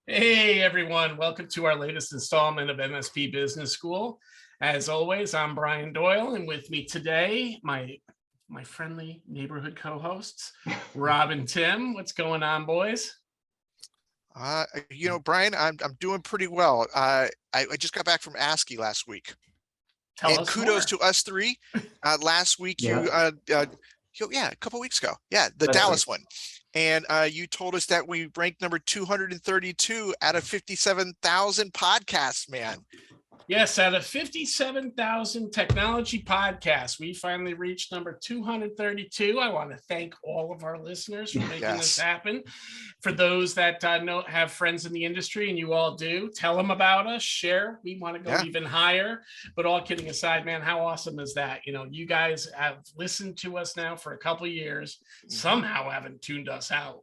Hey everyone, welcome to our latest installment of MSP Business School. As always, I'm Brian Doyle, and with me today, my friendly neighborhood co-hosts, Rob and Tim. What's going on, boys? Brian, I'm doing pretty well. I just got back from ASCII last week, Tell and us kudos more. to us three. Last week, Yeah. a couple weeks ago, the That's Dallas right. one, and you told us that we ranked number 232 out of 57,000 podcasts. Man, Yes, out of 57,000 technology podcasts, we finally reached number 232. I want to thank all of our listeners for making this yes, happen. For those that have friends in the industry, and you all do, tell them about us, share. We want to go yeah. even higher. But all kidding aside, man, how awesome is that? You guys have listened to us now for a couple of years, somehow haven't tuned us out.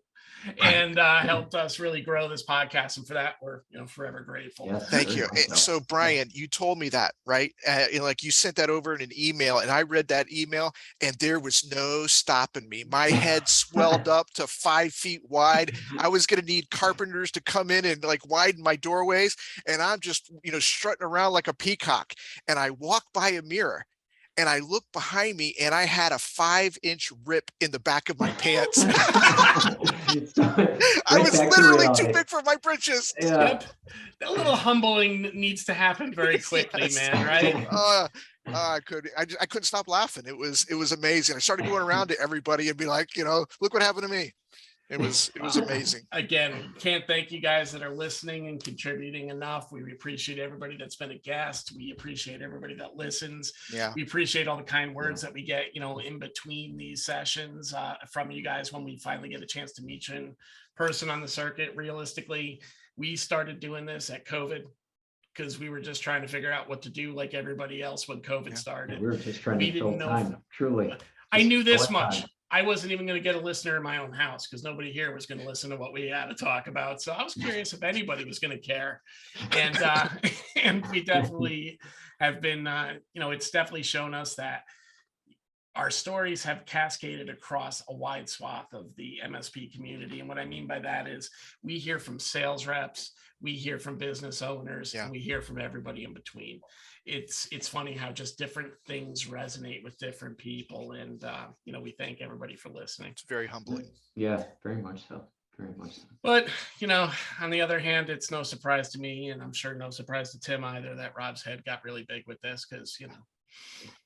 And helped us really grow this podcast, and for that we're forever grateful. Yes, Thank you. very much so. So, Brian, you told me that, right? Like you sent that over in an email, and I read that email, and there was no stopping me. My head swelled up to 5 feet wide. I was going to need carpenters to come in and like widen my doorways, and I'm just strutting around like a peacock. And I walk by a mirror, and I look behind me, and I had a 5-inch rip in the back of my pants. I was literally too big for my britches. Yeah. Yep. A little humbling needs to happen very quickly, Yes. man, right? I couldn't stop laughing. It was amazing. I started going around to everybody and be like, look what happened to me. It was amazing. Again, can't thank you guys that are listening and contributing enough. We appreciate everybody that's been a guest. We appreciate everybody that listens. Yeah. We appreciate all the kind words that we get, in between these sessions from you guys when we finally get a chance to meet you in person on the circuit. Realistically, we started doing this at COVID because we were just trying to figure out what to do like everybody else when COVID started. We were just trying to fill time, truly. I knew this much. I wasn't even going to get a listener in my own house because nobody here was going to listen to what we had to talk about. So I was curious if anybody was going to care. And and we definitely have been, it's definitely shown us that our stories have cascaded across a wide swath of the MSP community. And what I mean by that is we hear from sales reps, we hear from business owners, and we hear from everybody in between. It's funny how just different things resonate with different people. And, we thank everybody for listening. It's very humbling. Yeah, very much so. Very much so. But, on the other hand, it's no surprise to me, and I'm sure no surprise to Tim either, that Rob's head got really big with this because, Yeah,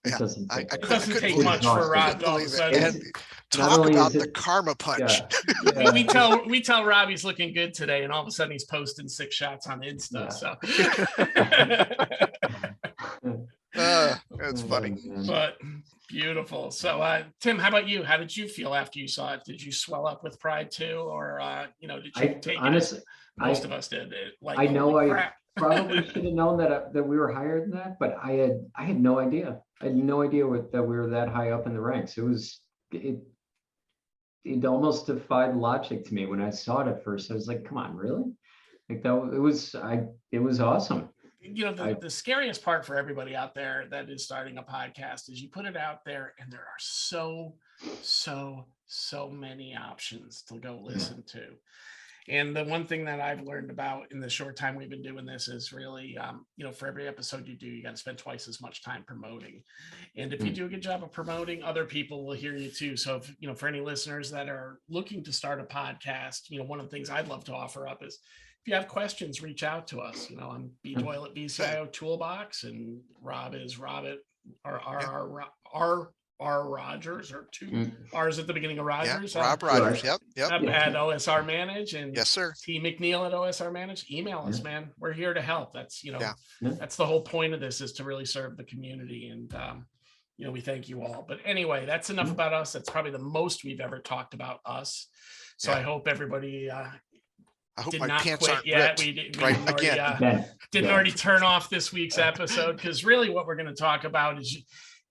it doesn't take much for Rob to all of a sudden talk about the karma punch. Yeah. We tell Rob he's looking good today, and all of a sudden he's posting 6 shots on Insta. So that's funny. But beautiful. So Tim, how about you? How did you feel after you saw it? Did you swell up with pride too, or did you take honestly, it? Most of us did. I know I probably should have known that we were higher than that, but I had no idea. I had no idea that we were that high up in the ranks. It almost defied logic to me when I saw it at first. I was like, come on, really? Like it was awesome. The scariest part for everybody out there that is starting a podcast is you put it out there and there are so many options to go listen to. And the one thing that I've learned about in the short time we've been doing this is really, for every episode you do, you got to spend twice as much time promoting. And if you do a good job of promoting, other people will hear you too. So, for any listeners that are looking to start a podcast, one of the things I'd love to offer up is if you have questions, reach out to us. I'm B Doyle at BCIO Toolbox, and Rob is Rob at R Rogers, or 2 R's at the beginning of Rogers. Rob Rogers. Yep. At OSR Manage, and yes, sir. T McNeil at OSR Manage. Email us, man. We're here to help. That's that's the whole point of this, is to really serve the community. And we thank you all. But anyway, that's enough about us. That's probably the most we've ever talked about us. So I hope everybody I hope did my not pants quit aren't yet. ripped. We didn't already turn off this week's episode, because really what we're going to talk about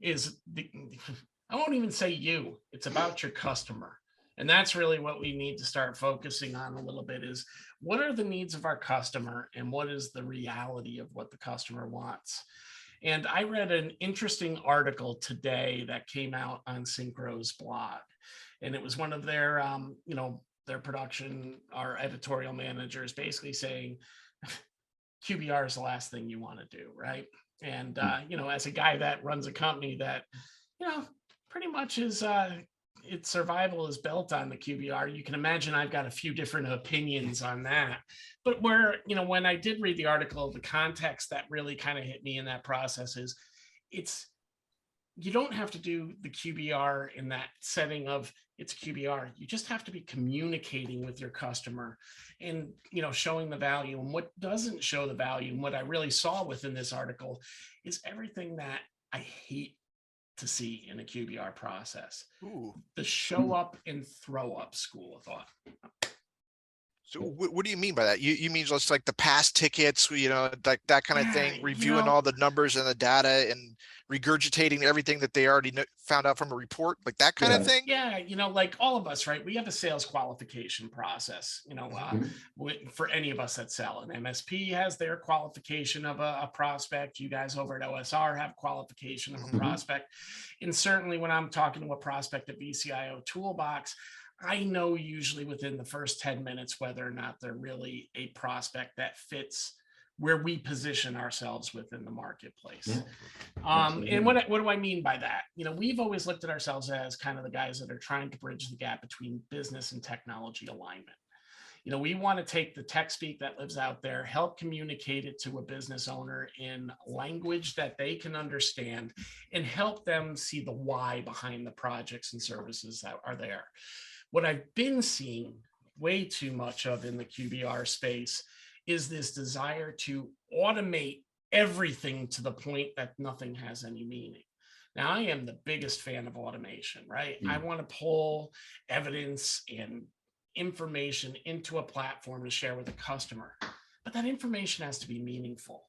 is I won't even say you. It's about your customer. And that's really what we need to start focusing on a little bit, is what are the needs of our customer and what is the reality of what the customer wants. And I read an interesting article today that came out on Synchro's blog. And it was one of their, their production, our editorial manager is basically saying QBR is the last thing you want to do, right? And as a guy that runs a company that, pretty much is its survival is built on the QBR, you can imagine I've got a few different opinions on that. But when I did read the article, the context that really kind of hit me in that process is you don't have to do the QBR in that setting of it's QBR. You just have to be communicating with your customer and, showing the value. And what doesn't show the value, and what I really saw within this article, is everything that I hate to see in a QBR process. Ooh. The show up and throw up school of thought. So what do you mean by that? You mean just like the past tickets, like that kind of thing, reviewing all the numbers and the data and regurgitating everything that they already found out from a report, like that kind of thing? Yeah, like all of us, right? We have a sales qualification process, for any of us that sell. An MSP has their qualification of a prospect. You guys over at OSR have qualification of a prospect. And certainly when I'm talking to a prospect at VCIO Toolbox, I know usually within the first 10 minutes whether or not they're really a prospect that fits where we position ourselves within the marketplace. And what do I mean by that? We've always looked at ourselves as kind of the guys that are trying to bridge the gap between business and technology alignment. We want to take the tech speak that lives out there, help communicate it to a business owner in language that they can understand, and help them see the why behind the projects and services that are there. What I've been seeing way too much of in the QBR space is this desire to automate everything to the point that nothing has any meaning. Now, I am the biggest fan of automation, right? I want to pull evidence and information into a platform to share with a customer, but that information has to be meaningful.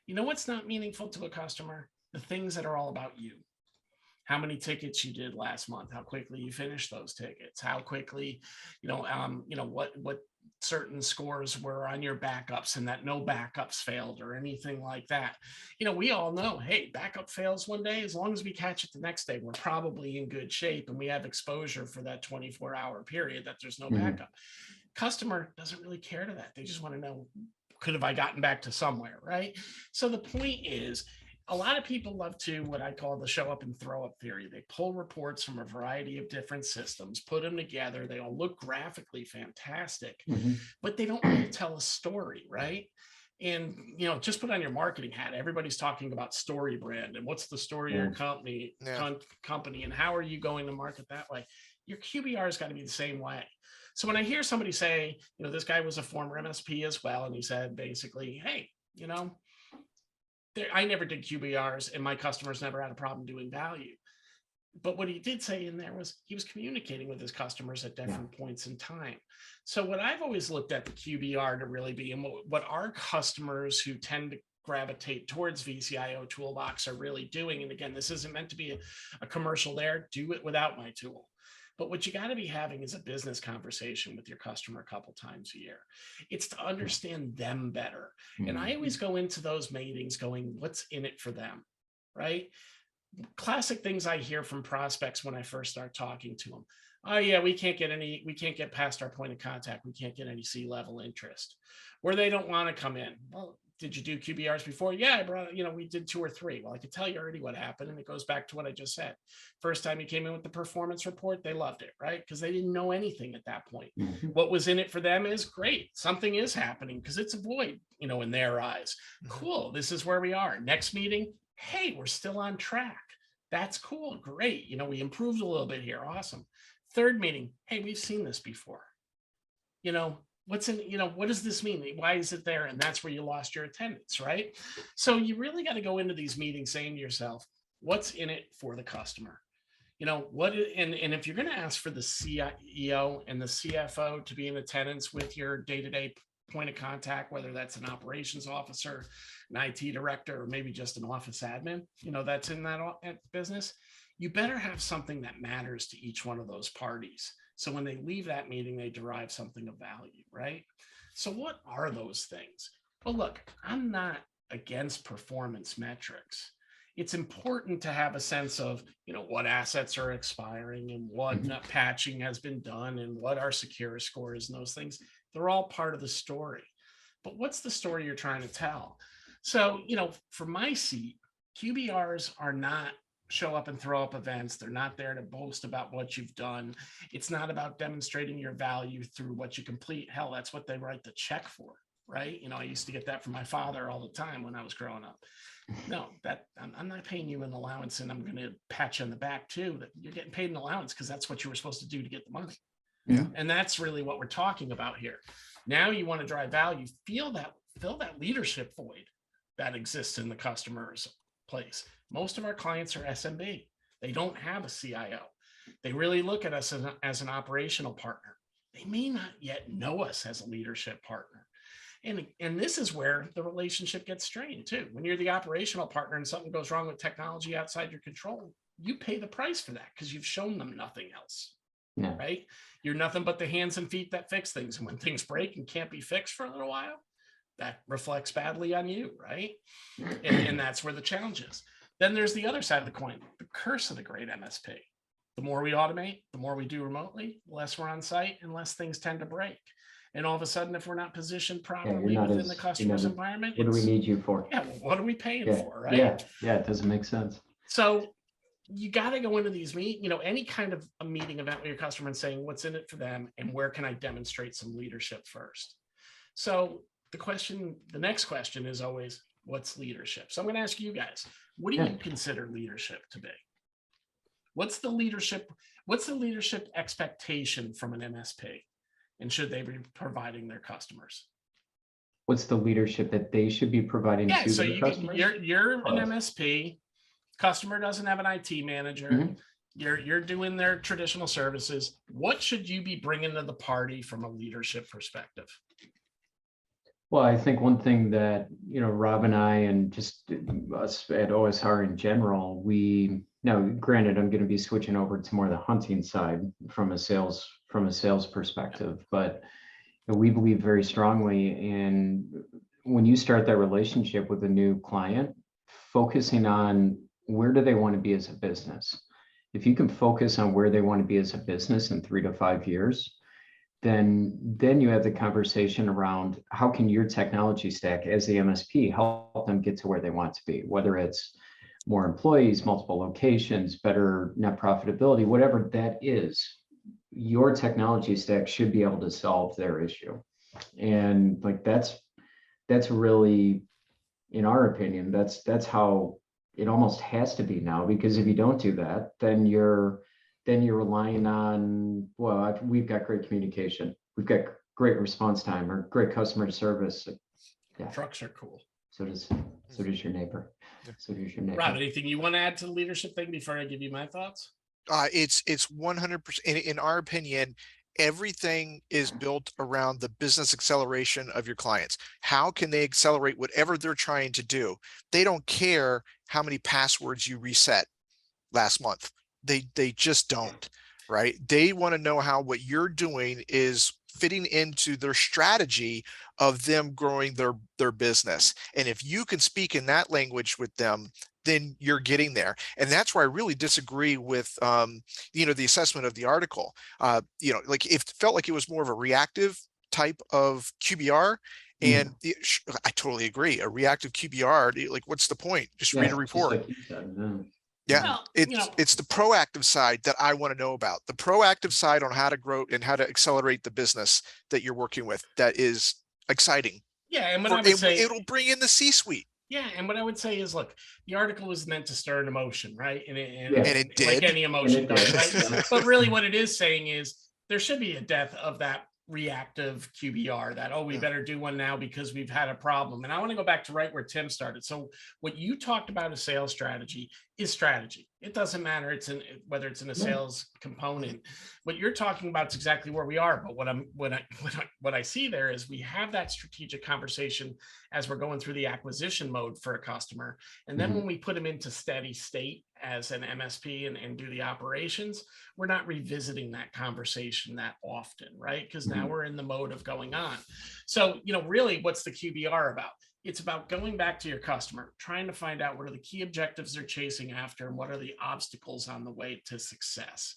What's not meaningful to a customer? The things that are all about you. How many tickets you did last month, how quickly you finished those tickets, how quickly, what certain scores were on your backups and that no backups failed or anything like that. We all know, hey, backup fails one day, as long as we catch it the next day, we're probably in good shape and we have exposure for that 24-hour period that there's no backup. Customer doesn't really care to that. They just want to know, could have I gotten back to somewhere, right? So the point is, a lot of people love to what I call the show up and throw up theory. They pull reports from a variety of different systems, put them together. They all look graphically fantastic, but they don't really tell a story, right? And, just put on your marketing hat. Everybody's talking about story brand and what's the story of your company and how are you going to market that way? Your QBR has got to be the same way. So when I hear somebody say, this guy was a former MSP as well, and he said basically, hey, I never did QBRs and my customers never had a problem doing value. But what he did say in there was he was communicating with his customers at different points in time. So what I've always looked at the QBR to really be, and what our customers who tend to gravitate towards VCIO Toolbox are really doing, and again, this isn't meant to be a commercial there, do it without my tool. But what you got to be having is a business conversation with your customer a couple times a year. It's to understand them better. And I always go into those meetings going, what's in it for them, right? Classic things I hear from prospects when I first start talking to them. Oh yeah, we can't get past our point of contact. We can't get any C-level interest. Where they don't want to come in. Well, did you do QBRs before? Yeah, I brought, we did 2 or 3. Well, I could tell you already what happened. And it goes back to what I just said. First time you came in with the performance report, they loved it, right? Because they didn't know anything at that point. What was in it for them is great. Something is happening because it's a void, in their eyes. Cool. This is where we are. Next meeting. Hey, we're still on track. That's cool. Great. We improved a little bit here. Awesome. Third meeting. Hey, we've seen this before. What's in, what does this mean? Why is it there? And that's where you lost your attendance, right? So you really got to go into these meetings saying to yourself, what's in it for the customer? And if you're going to ask for the CEO and the CFO to be in attendance with your day-to-day point of contact, whether that's an operations officer, an IT director, or maybe just an office admin, that's in that business, you better have something that matters to each one of those parties. So when they leave that meeting, they derive something of value, right? So what are those things? Well, look, I'm not against performance metrics. it's important to have a sense of, what assets are expiring and what patching has been done and what our secure score is, and those things. They're all part of the story. But what's the story you're trying to tell? So, from my seat, QBRs are not show up and throw up events. They're not there to boast about what you've done. It's not about demonstrating your value through what you complete. Hell, that's what they write the check for, right? I used to get that from my father all the time when I was growing up. No, that I'm not paying you an allowance and I'm going to pat you on the back too. That you're getting paid an allowance because that's what you were supposed to do to get the money. Yeah. And that's really what we're talking about here. Now you want to drive value, fill that leadership void that exists in the customer's place. Most of our clients are SMB. They don't have a CIO. They really look at us as an operational partner. They may not yet know us as a leadership partner. And this is where the relationship gets strained too. When you're the operational partner and something goes wrong with technology outside your control, you pay the price for that because you've shown them nothing else. Yeah. Right? You're nothing but the hands and feet that fix things. And when things break and can't be fixed for a little while, that reflects badly on you, right? And that's where the challenge is. Then there's the other side of the coin, the curse of the great MSP. The more we automate, the more we do remotely, the less we're on site and less things tend to break. And all of a sudden, if we're not positioned properly within the customer's environment, what do we need you for? Yeah, well, what are we paying for, right? Yeah, it doesn't make sense. So you got to go into these any kind of a meeting event with your customer and saying what's in it for them and where can I demonstrate some leadership first. So the next question is always, what's leadership? So I'm going to ask you guys, what do you consider leadership to be? What's the leadership expectation from an MSP? And should they be providing their customers? What's the leadership that they should be providing to so their customers? You're an MSP. Customer doesn't have an IT manager. You're doing their traditional services. What should you be bringing to the party from a leadership perspective? Well, I think one thing that, Rob and I, and just us at OSR in general, granted, I'm going to be switching over to more the hunting side from a sales perspective, but we believe very strongly in when you start that relationship with a new client, focusing on where do they want to be as a business. If you can focus on where they want to be as a business in 3 to 5 years, then you have the conversation around how can your technology stack as the MSP help them get to where they want to be, whether it's more employees, multiple locations, better net profitability, whatever that is, your technology stack should be able to solve their issue. And that's really, in our opinion, that's how it almost has to be now, because if you don't do that, then you're relying on, we've got great communication, we've got great response time or great customer service. Yeah. Trucks are cool. So does your neighbor. So does your neighbor. Rob, anything you want to add to the leadership thing before I give you my thoughts? It's 100%. In our opinion, everything is built around the business acceleration of your clients. How can they accelerate whatever they're trying to do? They don't care how many passwords you reset last month. They just don't, right? They want to know how what you're doing is fitting into their strategy of them growing their business. And if you can speak in that language with them, then you're getting there. And that's where I really disagree with, the assessment of the article. Like it felt like it was more of a reactive type of QBR. And I totally agree. A reactive QBR, like, what's the point? Just read a report. Like you said, Yeah, Well, it's the proactive side that I want to know about. The proactive side on how to grow and how to accelerate the business that you're working with. That is exciting. Yeah, and what I would say, it'll bring in the C-suite. Yeah, and what I would say is, look, the article was meant to stir an emotion, right? And it did, like any emotion does, right? But really, what it is saying is there should be a death of that reactive QBR, that we better do one now because we've had a problem. And I want to go back to right where Tim started. So what you talked about as sales strategy is strategy. It doesn't matter whether it's in a sales component. What you're talking about is exactly where we are. But what I see there is we have that strategic conversation as we're going through the acquisition mode for a customer. And then when we put them into steady state as an MSP and do the operations, we're not revisiting that conversation that often, right? Because now we're in the mode of going on. So, really, what's the QBR about? it's about going back to your customer, trying to find out what are the key objectives they're chasing after and what are the obstacles on the way to success.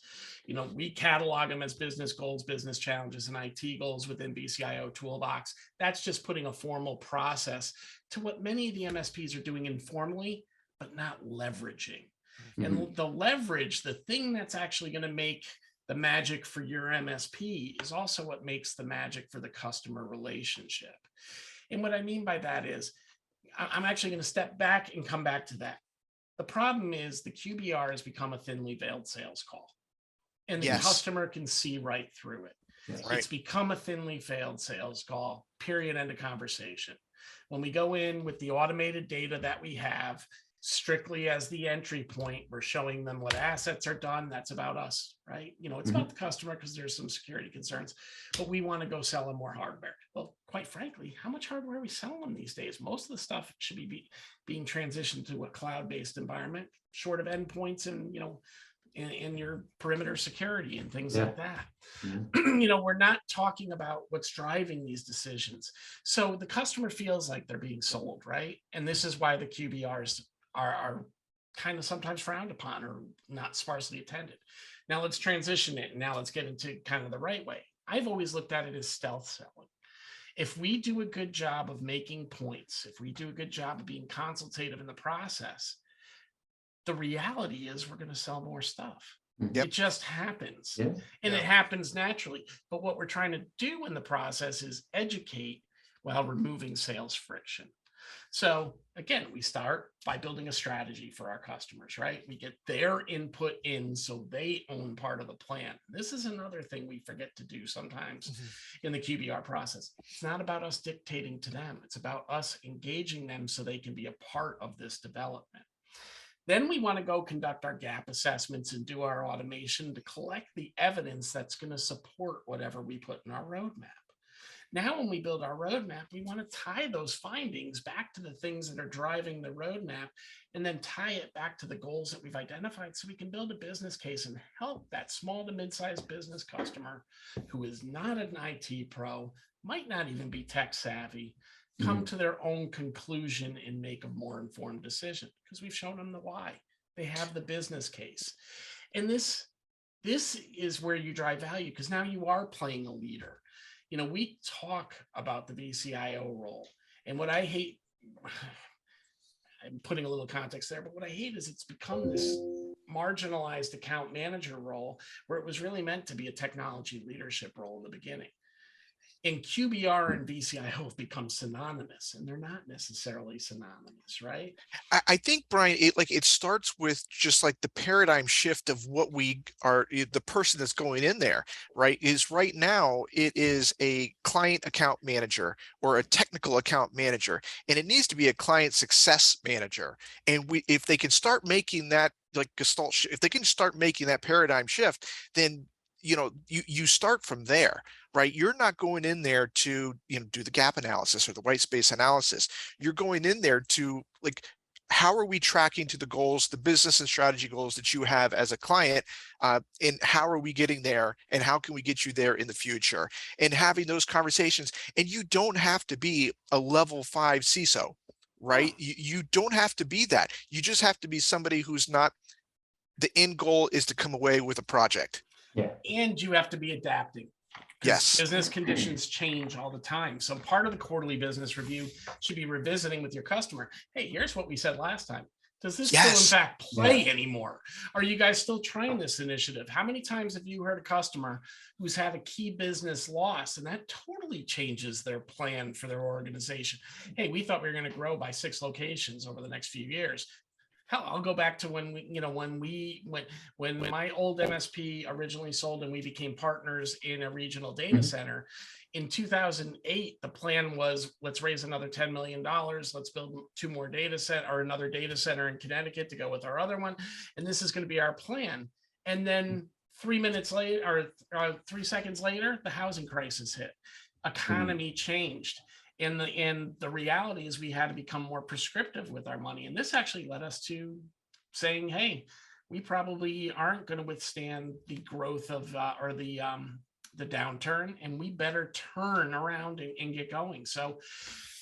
We catalog them as business goals, business challenges, and IT goals within BCIO Toolbox. That's just putting a formal process to what many of the MSPs are doing informally, but not leveraging. And the leverage, the thing that's actually going to make the magic for your MSP is also what makes the magic for the customer relationship. And what I mean by that is, I'm actually going to step back and come back to that. The problem is the QBR has become a thinly veiled sales call, and the customer can see right through it. Yes. Right. It's become a thinly veiled sales call, period, end of conversation. When we go in with the automated data that we have, strictly as the entry point, we're showing them what assets are done. That's about us, right? It's about the customer because there's some security concerns, but we want to go sell them more hardware. Well, quite frankly, how much hardware are we selling them these days? Most of the stuff should be being transitioned to a cloud-based environment, short of endpoints and, in your perimeter security and things like that. We're not talking about what's driving these decisions. So the customer feels like they're being sold, right? And this is why the QBRs are kind of sometimes frowned upon or not sparsely attended. Now let's transition it. And now let's get into kind of the right way. I've always looked at it as stealth selling. If we do a good job of making points, if we do a good job of being consultative in the process, the reality is we're going to sell more stuff. It just happens. And it happens naturally. But what we're trying to do in the process is educate while removing sales friction. So again, we start by building a strategy for our customers, right? We get their input in so they own part of the plan. This is another thing we forget to do sometimes in the QBR process. It's not about us dictating to them. It's about us engaging them so they can be a part of this development. Then we want to go conduct our gap assessments and do our automation to collect the evidence that's going to support whatever we put in our roadmap. Now, when we build our roadmap, we want to tie those findings back to the things that are driving the roadmap and then tie it back to the goals that we've identified so we can build a business case and help that small to mid-sized business customer who is not an IT pro, might not even be tech savvy, come to their own conclusion and make a more informed decision because we've shown them the why. They have the business case. And this is where you drive value because now you are playing a leader. We talk about the VCIO role, and what I hate, I'm putting a little context there, but what I hate is it's become this marginalized account manager role where it was really meant to be a technology leadership role in the beginning. And QBR and VCIO have become synonymous, and they're not necessarily synonymous, right? I think, Brian, it starts with just like the paradigm shift of what we are, the person that's going in there, right? Is right now it is a client account manager or a technical account manager, and it needs to be a client success manager. And if they can start making that like gestalt, if they can start making that paradigm shift, then you start from there, right? You're not going in there to do the gap analysis or the white space analysis. You're going in there to how are we tracking to the goals, the business and strategy goals that you have as a client, and how are we getting there, and how can we get you there in the future, and having those conversations. And you don't have to be a level 5 CISO, right? You don't have to be that. You just have to be somebody who's not, the end goal is to come away with a project. And you have to be adapting. Yes. Business conditions change all the time. So part of the quarterly business review should be revisiting with your customer. Hey, here's what we said last time. Does this still in fact play anymore? Are you guys still trying this initiative? How many times have you heard a customer who's had a key business loss and that totally changes their plan for their organization? Hey, we thought we were going to grow by 6 locations over the next few years. Hell, I'll go back to when my old MSP originally sold and we became partners in a regional data center. In 2008, the plan was, let's raise another $10 million. Let's build 2 more data center or another data center in Connecticut to go with our other one. And this is going to be our plan. And then 3 minutes later, or 3 seconds later, the housing crisis hit. Economy changed. And the reality is we had to become more prescriptive with our money. And this actually led us to saying, hey, we probably aren't going to withstand the growth of or the downturn, and we better turn around and get going. So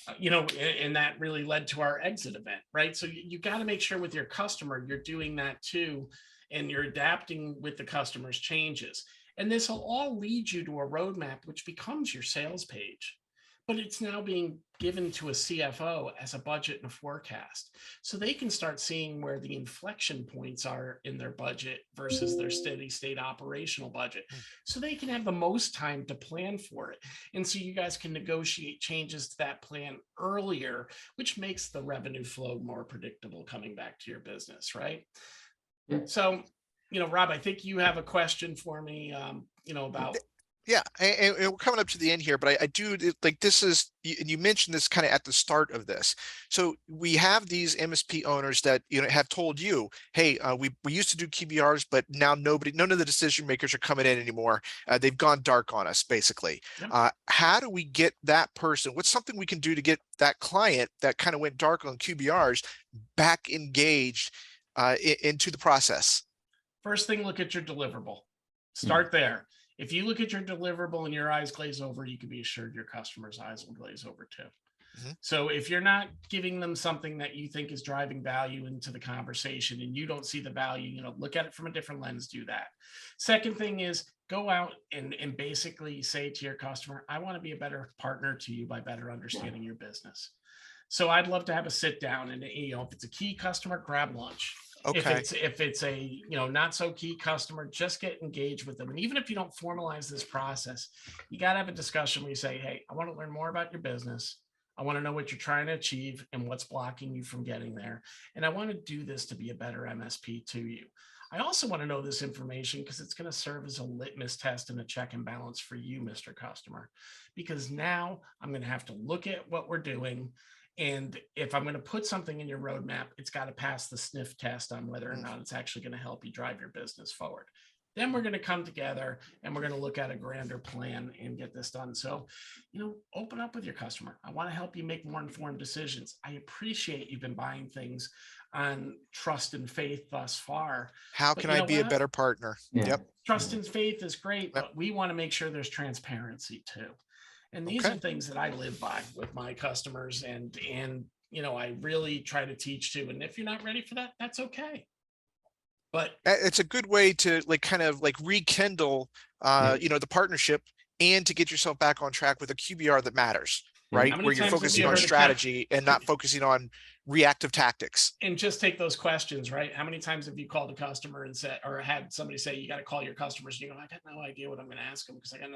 And that really led to our exit event, right? So you got to make sure with your customer, you're doing that too, and you're adapting with the customer's changes. And this will all lead you to a roadmap, which becomes your sales page. But it's now being given to a CFO as a budget and a forecast. So they can start seeing where the inflection points are in their budget versus their steady state operational budget. So they can have the most time to plan for it. And so you guys can negotiate changes to that plan earlier, which makes the revenue flow more predictable coming back to your business, right? Yeah. So, Rob, I think you have a question for me, about. Yeah, and we're coming up to the end here, but I do like this is, and you mentioned this kind of at the start of this. So we have these MSP owners that have told you, hey, we used to do QBRs, but now none of the decision makers are coming in anymore. They've gone dark on us, basically. Yep. How do we get that person? What's something we can do to get that client that kind of went dark on QBRs back engaged into the process? First thing, look at your deliverable. Start there. If you look at your deliverable and your eyes glaze over, you can be assured your customer's eyes will glaze over too. So if you're not giving them something that you think is driving value into the conversation and you don't see the value, look at it from a different lens, do that. Second thing is go out and basically say to your customer, I want to be a better partner to you by better understanding your business. So I'd love to have a sit down and, if it's a key customer, grab lunch. Okay. If it's a not so key customer, just get engaged with them. And even if you don't formalize this process, you got to have a discussion where you say, hey, I want to learn more about your business. I want to know what you're trying to achieve and what's blocking you from getting there. And I want to do this to be a better MSP to you. I also want to know this information because it's going to serve as a litmus test and a check and balance for you, Mr. Customer, because now I'm going to have to look at what we're doing. And if I'm going to put something in your roadmap, it's got to pass the sniff test on whether or not it's actually going to help you drive your business forward. Then we're going to come together and we're going to look at a grander plan and get this done. So, open up with your customer. I want to help you make more informed decisions. I appreciate you've been buying things on trust and faith thus far. How can I be a better partner? Yeah. Yep. Trust and faith is great, but we want to make sure there's transparency too. And these are things that I live by with my customers and I really try to teach too. And if you're not ready for that, that's okay. But it's a good way to rekindle, the partnership and to get yourself back on track with a QBR that matters, right? Where you're focusing on strategy and not focusing on reactive tactics. And just take those questions, right? How many times have you called a customer and said, or had somebody say, you got to call your customers? And you go, I got no idea what I'm going to ask them because I got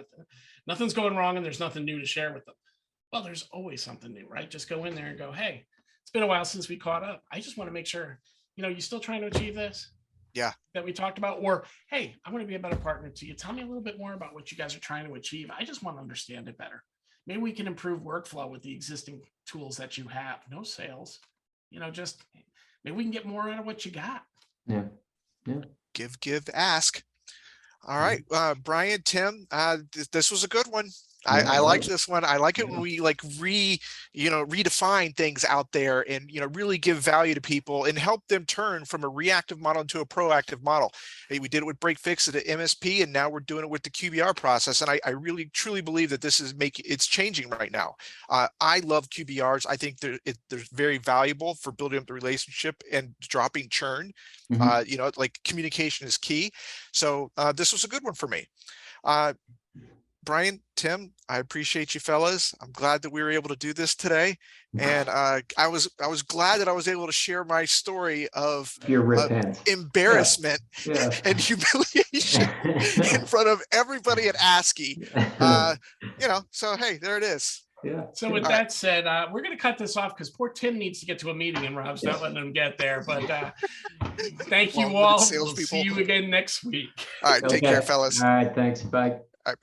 nothing's going wrong and there's nothing new to share with them. Well, there's always something new, right? Just go in there and go, hey, it's been a while since we caught up. I just want to make sure, you still trying to achieve this? Yeah. That we talked about, or, hey, I want to be a better partner to you. Tell me a little bit more about what you guys are trying to achieve. I just want to understand it better. Maybe we can improve workflow with the existing tools that you have. No sales. Just maybe we can get more out of what you got. Yeah. Give, ask. All right, Brian, Tim, this was a good one. I liked this one. I like it when we redefine things out there and, really give value to people and help them turn from a reactive model into a proactive model. Hey, we did it with break fix at the MSP, and now we're doing it with the QBR process. And I really, truly believe that this is it's changing right now. I love QBRs. I think they're very valuable for building up the relationship and dropping churn. Communication is key. So this was a good one for me. Brian, Tim, I appreciate you fellas. I'm glad that we were able to do this today. And I was glad that I was able to share my story of embarrassment and humiliation in front of everybody at ASCII. So hey, there it is. Yeah. So with that said, we're going to cut this off because poor Tim needs to get to a meeting and Rob's not letting him get there. But thank you all. We'll see you again next week. All right. Take care, fellas. All right. Thanks. Bye.